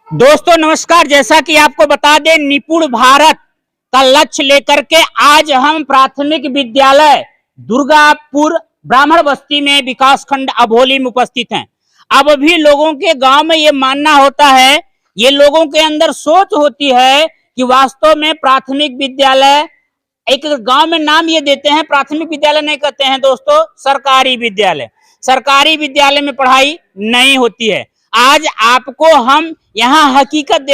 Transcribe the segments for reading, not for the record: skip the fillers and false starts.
दोस्तों नमस्कार। जैसा कि आपको बता दें, निपुण भारत का लक्ष्य लेकर के आज हम प्राथमिक विद्यालय दुर्गापुर ब्राह्मण बस्ती में विकास खंड अभोली में उपस्थित हैं। अब भी लोगों के गांव में ये मानना होता है, ये लोगों के अंदर सोच होती है कि वास्तव में प्राथमिक विद्यालय, एक गांव में नाम ये देते हैं, प्राथमिक विद्यालय नहीं कहते हैं दोस्तों, सरकारी विद्यालय। सरकारी विद्यालय में पढ़ाई नहीं होती है। आज आपको हम यहाँ हकीकत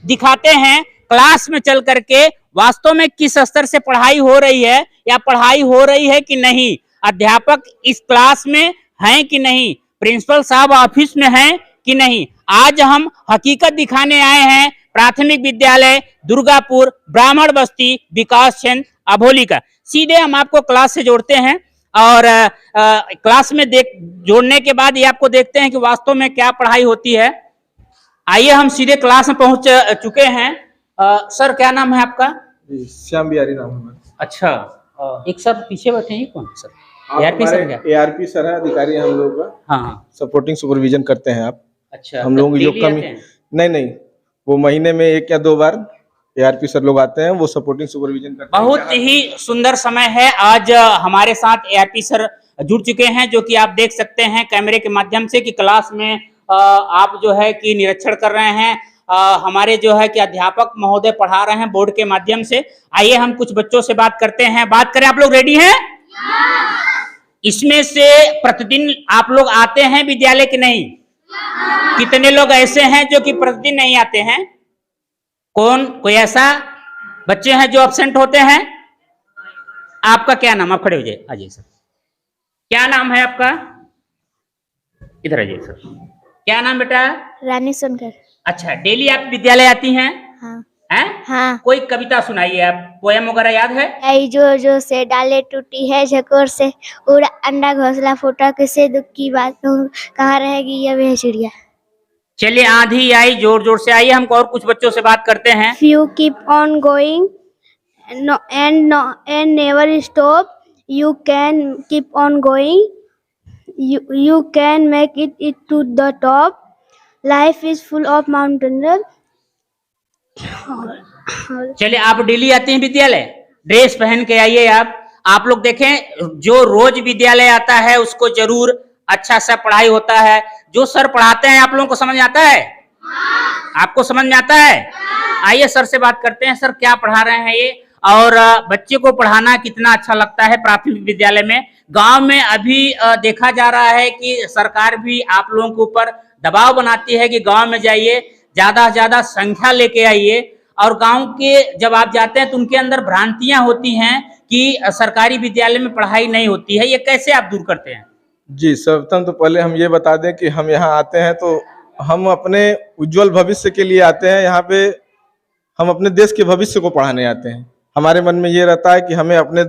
दिखाते हैं, क्लास में चल करके वास्तव में किस स्तर से पढ़ाई हो रही है या पढ़ाई हो रही है कि नहीं, अध्यापक इस क्लास में हैं कि नहीं, प्रिंसिपल साहब ऑफिस में हैं कि नहीं। आज हम हकीकत दिखाने आए हैं प्राथमिक विद्यालय दुर्गापुर ब्राह्मण बस्ती विकास खंड अभोली का। सीधे हम आपको क्लास से जोड़ते हैं और क्लास में जोड़ने के बाद ये आपको देखते हैं कि वास्तव में क्या पढ़ाई होती है। आइए हम सीधे क्लास में पहुंच चुके हैं। सर क्या नाम है आपका? श्याम बिहारी नाम है। अच्छा, एक सर पीछे बैठे हैं, कौन सर? एआरपी सर क्या? एआरपी सर है, अधिकारी है हम लोग का। हाँ, सपोर्टिंग सुपरविजन करते हैं आप। अच्छा, हम लोग जो कमी नहीं, वो महीने में 1 या 2 बार एआरपी सर लोग आते हैं, वो सपोर्टिंग सुपरविजन करते हैं। बहुत ही सुंदर समय है। आज हमारे साथ एआरपी सर जुड़ चुके हैं, जो कि आप देख सकते हैं कैमरे के माध्यम से कि क्लास में आप जो है कि निरीक्षण कर रहे हैं। हमारे जो है कि अध्यापक महोदय पढ़ा रहे हैं बोर्ड के माध्यम से। आइए हम कुछ बच्चों से बात करते हैं। बात करें, आप लोग रेडी हैं? इसमें से प्रतिदिन आप लोग आते हैं विद्यालय कि नहीं? कितने लोग ऐसे हैं जो कि प्रतिदिन नहीं आते हैं? कोई ऐसा बच्चे हैं जो एब्सेंट होते हैं? आपका क्या नाम? आप खड़े हो जाइए, आ जाइए सर। क्या नाम है आपका? इधर आ जाइए सर। क्या नाम बेटा? रानी सुनकर। अच्छा, डेली आप विद्यालय आती हैं? हाँ। हैं? हाँ। कोई कविता सुनाइए आप, पोयम वगैरह याद है? आई जो से डाले टूटी है झकोर से, उड़ा अंडा घोंसला फूटा, किसे दुख की बात कहूँ, कहाँ रहेगी यह वह चिड़िया। चलिए, आंधी आई जोर जोर से। आइए हम और कुछ बच्चों से बात करते हैं। You keep on going and never stop. You can keep on going. You can make it to the top. Life is full of mountains. चलिए, आप डेली आते हैं विद्यालय? ड्रेस पहन के आइए आप लोग देखें, जो रोज विद्यालय आता है उसको जरूर अच्छा सा पढ़ाई होता है। जो सर पढ़ाते हैं आप लोगों को समझ आता है? आपको समझ में आता है? आइए सर से बात करते हैं। सर क्या पढ़ा रहे हैं ये, और बच्चे को पढ़ाना कितना अच्छा लगता है प्राथमिक विद्यालय में? गांव में अभी देखा जा रहा है कि सरकार भी आप लोगों के ऊपर दबाव बनाती है कि गांव में जाइए, ज्यादा से ज्यादा संख्या लेके आइए। और गांव के जब आप जाते हैं तो उनके अंदर भ्रांतियां होती हैं कि सरकारी विद्यालय में पढ़ाई नहीं होती है। ये कैसे आप दूर करते हैं? जी, सर्वप्रथम तो पहले हम ये बता दें कि हम यहाँ आते हैं तो हम अपने उज्जवल भविष्य के लिए आते हैं। यहाँ पे हम अपने देश के भविष्य को पढ़ाने आते हैं। हमारे मन में ये रहता है कि हमें अपने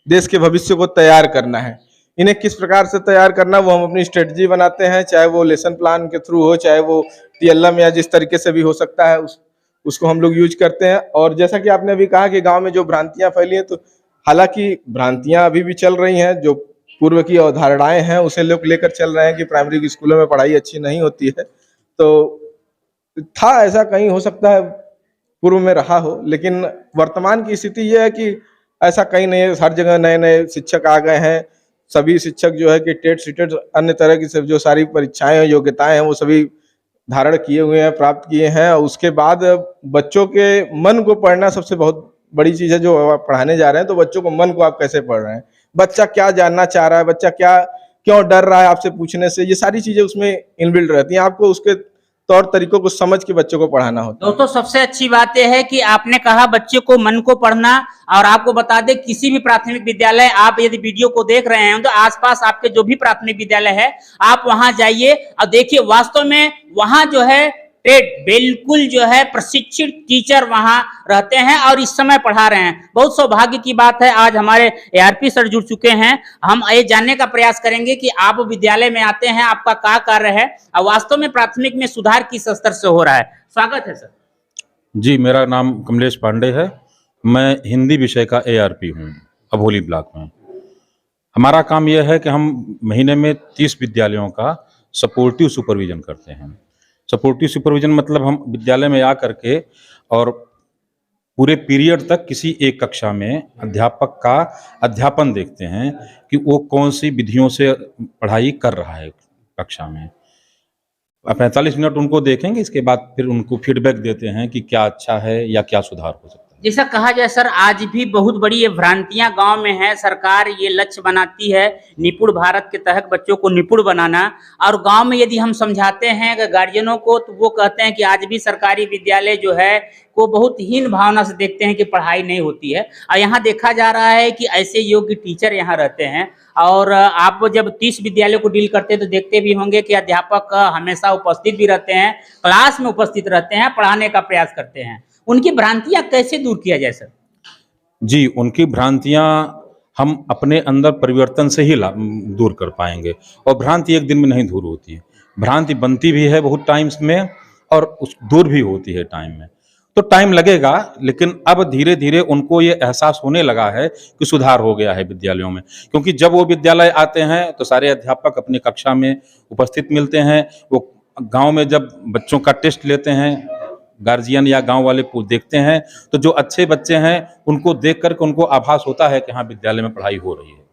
देश के भविष्य को तैयार करना है। इन्हें किस प्रकार से तैयार करना, वो हम अपनी स्ट्रेटजी बनाते हैं, चाहे वो लेसन प्लान के थ्रू हो, चाहे वो TLM या जिस तरीके से भी हो सकता है, उसको हम लोग यूज करते हैं। और जैसा कि आपने अभी कहा कि गांव में जो भ्रांतियां फैली हैं, तो हालांकि भ्रांतियां अभी भी चल रही हैं, जो पूर्व की अवधारणाएं हैं उसे लोग लेकर चल रहे हैं कि प्राइमरी स्कूलों में पढ़ाई अच्छी नहीं होती है। तो था ऐसा, कहीं हो सकता है पूर्व में रहा हो, लेकिन वर्तमान की स्थिति यह है कि ऐसा कहीं नहीं है। हर जगह नए नए शिक्षक आ गए हैं। सभी शिक्षक जो है कि टेट सीटेट अन्य तरह की सब जो सारी परीक्षाएं योग्यताएं हैं वो सभी धारण किए हुए हैं, प्राप्त किए हैं। उसके बाद बच्चों के मन को पढ़ना सबसे बहुत बड़ी चीज़ है। जो आप पढ़ाने जा रहे हैं तो बच्चों को मन को आप कैसे पढ़ रहे हैं, बच्चा क्या जानना चाह रहा है, बच्चा क्यों डर रहा है आपसे पूछने से, ये सारी चीजें उसमें इनबिल्ड रहती हैं। आपको उसके तौर तरीकों को समझ के बच्चों को पढ़ाना होता है। दोस्तों सबसे अच्छी बात यह है कि आपने कहा बच्चे को मन को पढ़ना। और आपको बता दें, किसी भी प्राथमिक विद्यालय आप यदि वीडियो को देख रहे हैं तो आसपास आपके जो भी प्राथमिक विद्यालय है आप वहां जाइए और देखिए, वास्तव में वहां जो है बिल्कुल जो है प्रशिक्षित टीचर वहां रहते हैं और इस समय पढ़ा रहे हैं। बहुत सौभाग्य की बात है, आज हमारे एआरपी सर जुड़ चुके हैं। हम ये जानने का प्रयास करेंगे कि आप विद्यालय में आते हैं, आपका क्या कार्य है और वास्तव में प्राथमिक में सुधार किस स्तर से हो रहा है। स्वागत है सर। जी, मेरा नाम कमलेश पांडे है। मैं हिंदी विषय का एआरपी हूँ अभोली ब्लॉक में। हमारा काम यह है कि हम महीने में 30 विद्यालयों का सपोर्टिव सुपरविजन करते हैं। सपोर्टिव सुपरविजन मतलब हम विद्यालय में आ करके और पूरे पीरियड तक किसी एक कक्षा में अध्यापक का अध्यापन देखते हैं कि वो कौन सी विधियों से पढ़ाई कर रहा है कक्षा में। 45 मिनट उनको देखेंगे, इसके बाद फिर उनको फीडबैक देते हैं कि क्या अच्छा है या क्या सुधार हो सकता है। जैसा कहा जाए सर, आज भी बहुत बड़ी ये भ्रांतियां गांव में है। सरकार ये लक्ष्य बनाती है निपुण भारत के तहत बच्चों को निपुण बनाना, और गांव में यदि हम समझाते हैं गार्जियनों को तो वो कहते हैं कि आज भी सरकारी विद्यालय जो है वो बहुत हीन भावना से देखते हैं कि पढ़ाई नहीं होती है। और यहाँ देखा जा रहा है कि ऐसे योग्य टीचर यहाँ रहते हैं, और आप जब 30 विद्यालयों को डील करते हैं तो देखते भी होंगे कि अध्यापक हमेशा उपस्थित भी रहते हैं, क्लास में उपस्थित रहते हैं, पढ़ाने का प्रयास करते हैं। उनकी भ्रांतियां कैसे दूर किया जाए सर? जी, उनकी भ्रांतियां हम अपने अंदर परिवर्तन से ही दूर कर पाएंगे, और भ्रांति एक दिन में नहीं दूर होती है। भ्रांति बनती भी है बहुत टाइम्स में और दूर भी होती है टाइम में, तो टाइम लगेगा, लेकिन अब धीरे धीरे उनको ये एहसास होने लगा है कि सुधार हो गया है विद्यालयों में। क्योंकि जब वो विद्यालय आते हैं तो सारे अध्यापक अपनी कक्षा में उपस्थित मिलते हैं। वो गांव में जब बच्चों का टेस्ट लेते हैं, गार्जियन या गांव वाले को देखते हैं, तो जो अच्छे बच्चे हैं उनको देख करके उनको आभास होता है कि हाँ, विद्यालय में पढ़ाई हो रही है।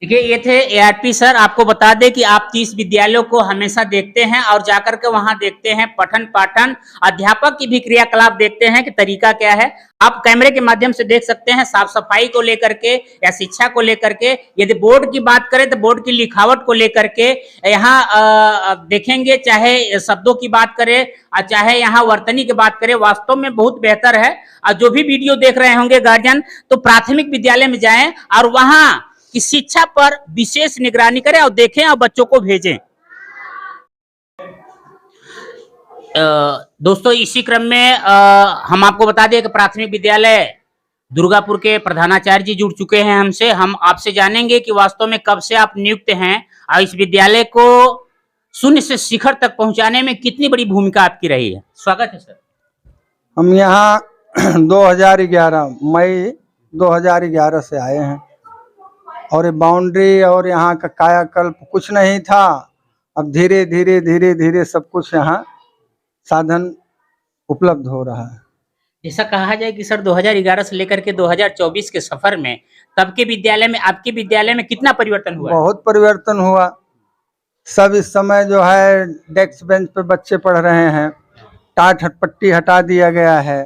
देखिए, ये थे एआरपी सर। आपको बता दें कि आप 30 विद्यालयों को हमेशा देखते हैं और जाकर के वहां देखते हैं पठन पाठन, अध्यापक की भी क्रियाकलाप देखते हैं कि तरीका क्या है। आप कैमरे के माध्यम से देख सकते हैं साफ सफाई को लेकर के या शिक्षा को लेकर के। यदि बोर्ड की बात करें तो बोर्ड की लिखावट को लेकर के यहाँ देखेंगे, चाहे शब्दों की बात करें चाहे यहाँ वर्तनी की बात करें, वास्तव में बहुत बेहतर है। और जो भी वीडियो देख रहे होंगे गार्जियन, तो प्राथमिक विद्यालय में जाएं और वहां की शिक्षा पर विशेष निगरानी करें और देखें और बच्चों को भेजें। दोस्तों, इसी क्रम में हम आपको बता दें कि प्राथमिक विद्यालय दुर्गापुर के प्रधानाचार्य जी जुड़ चुके हैं हमसे। हम आपसे जानेंगे कि वास्तव में कब से आप नियुक्त हैं और इस विद्यालय को शून्य से शिखर तक पहुंचाने में कितनी बड़ी भूमिका आपकी रही है। स्वागत है सर। हम यहाँ 2011 मई 2011 से आए हैं, और ये बाउंड्री और यहाँ का कायाकल्प कुछ नहीं था। अब धीरे धीरे धीरे धीरे सब कुछ यहाँ साधन उपलब्ध हो रहा है। जैसा कहा जाए कि सर 2011 से लेकर के 2024 के सफर में तब के विद्यालय में, आपके विद्यालय में कितना परिवर्तन हुआ? बहुत परिवर्तन हुआ। सब इस समय जो है डेस्क बेंच पे बच्चे पढ़ रहे हैं, टाट पट्टी हटा दिया गया है,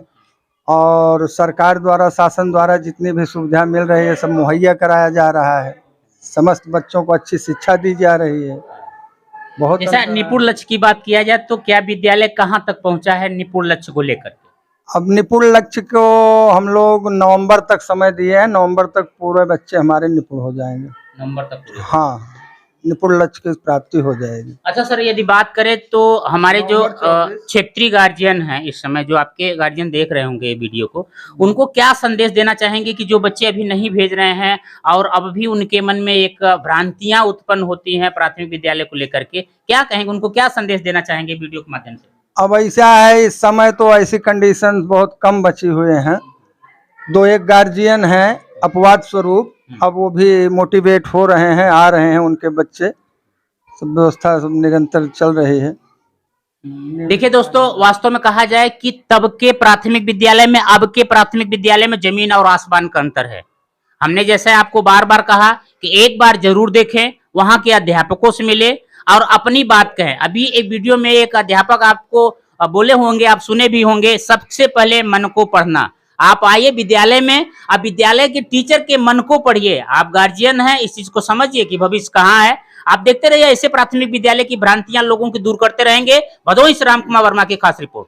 और सरकार द्वारा, शासन द्वारा जितनी भी सुविधा मिल रही है सब मुहैया कराया जा रहा है। समस्त बच्चों को अच्छी शिक्षा दी जा रही है। बहुत जैसा निपुण लक्ष्य की बात किया जाए तो क्या विद्यालय कहाँ तक पहुंचा है निपुण लक्ष्य को लेकर? अब निपुण लक्ष्य को हम लोग नवंबर तक समय दिए हैं। नवंबर तक पूरे बच्चे हमारे निपुण हो जाएंगे। नवंबर तक पूरे? हाँ, निपुण लक्ष्य की प्राप्ति हो जाएगी। अच्छा सर, यदि बात करें तो हमारे जो क्षेत्रीय गार्जियन हैं, इस समय जो आपके गार्जियन देख रहे होंगे वीडियो को, उनको क्या संदेश देना चाहेंगे कि जो बच्चे अभी नहीं भेज रहे हैं और अब भी उनके मन में एक भ्रांतियां उत्पन्न होती हैं प्राथमिक विद्यालय को लेकर के, क्या कहेंगे? उनको क्या संदेश देना चाहेंगे वीडियो के माध्यम से? अब ऐसा है, इस समय तो ऐसी कंडीशन बहुत कम बची हुए हैं। 2-1 गार्जियन हैं अपवाद स्वरूप, अब वो भी मोटिवेट हो रहे हैं, आ रहे हैं उनके बच्चे। सब व्यवस्था सब निरंतर चल रही है। देखिए दोस्तों, वास्तव में कहा जाए कि तब के प्राथमिक विद्यालय में अब के प्राथमिक विद्यालय में जमीन और आसमान का अंतर है। हमने जैसे आपको बार बार कहा कि एक बार जरूर देखें, वहां के अध्यापकों से मिले और अपनी बात कहें। अभी एक वीडियो में एक अध्यापक आपको बोले होंगे, आप सुने भी होंगे, सबसे पहले मन को पढ़ना। आप आइए विद्यालय में, आप विद्यालय के टीचर के मन को पढ़िए। आप गार्जियन हैं, इस चीज को समझिए कि भविष्य कहाँ है। आप देखते रहिए ऐसे प्राथमिक विद्यालय की भ्रांतियां लोगों की दूर करते रहेंगे। भदोही से राम कुमार वर्मा की खास रिपोर्ट।